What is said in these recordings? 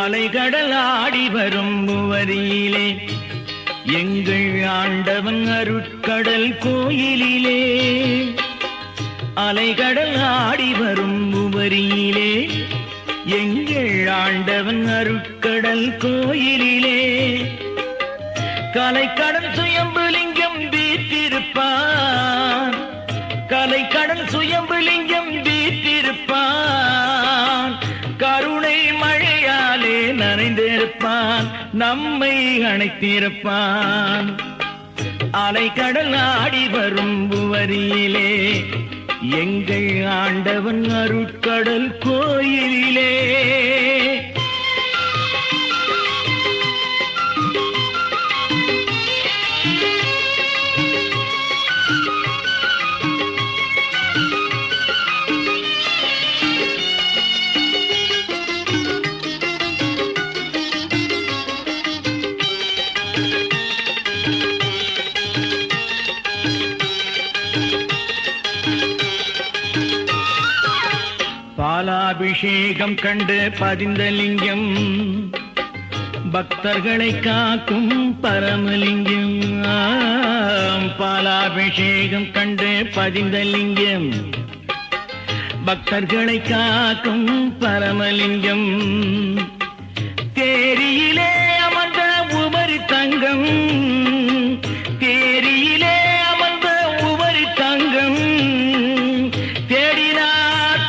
அலைகடல் ஆடி வரும் புவரியிலே எங்கள் ஆண்டவன் அருட்கடல் கோயிலிலே அலைகடல் ஆடி வரும் புவரியிலே எங்கள் ஆண்டவன் அருட்கடல் கோயிலிலே கலைக்கடல் சுயம்புலிங்கம் வீற்றிருப்பான் கலைக்கடல் சுயம்புலிங்கம் வீற்றிருப்பான் கருணை மழையாலே நனைந்திருப்பான் நம்மை அணைத்திருப்பான் அலைக்கடல் ஆடி வரும் புவரியிலே எங்கள் ஆண்டவன் அருட்கடல் கோயிலிலே பாலாபிஷேகம் கண்டு பதிந்த லிங்கம் பக்தர்களை காக்கும் பரமலிங்கம் பாலாபிஷேகம் கண்டு பதிந்த லிங்கம் பக்தர்களை காக்கும் பரமலிங்கம் தேரியிலே அமர்ந்த உபரி தங்கம் தேரியிலே அமர்ந்த உபரி தங்கம்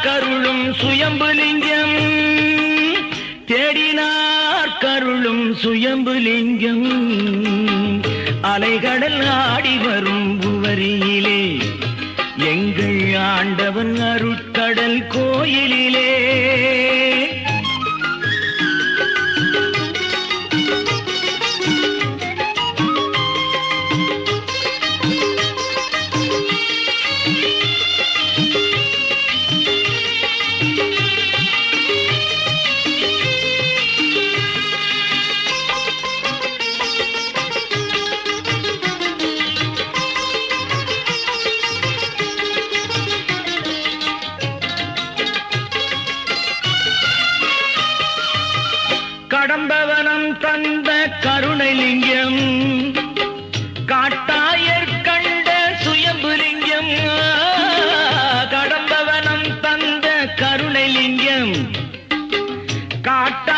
கருளும் சுயம்புலிங்கம் தேடினார் கருளும் சுயம்புலிங்கம் அலைகடல் ஆடி வரும் புவரியிலே எங்கள் ஆண்டவன் அருட்கடல் கோயிலிலே கடம்பவனம் தந்த கருணைலிங்கம் காட்டாயர் கண்ட சுயம்புலிங்கம் கடம்பவனம் தந்த கருணைலிங்கம் காட்ட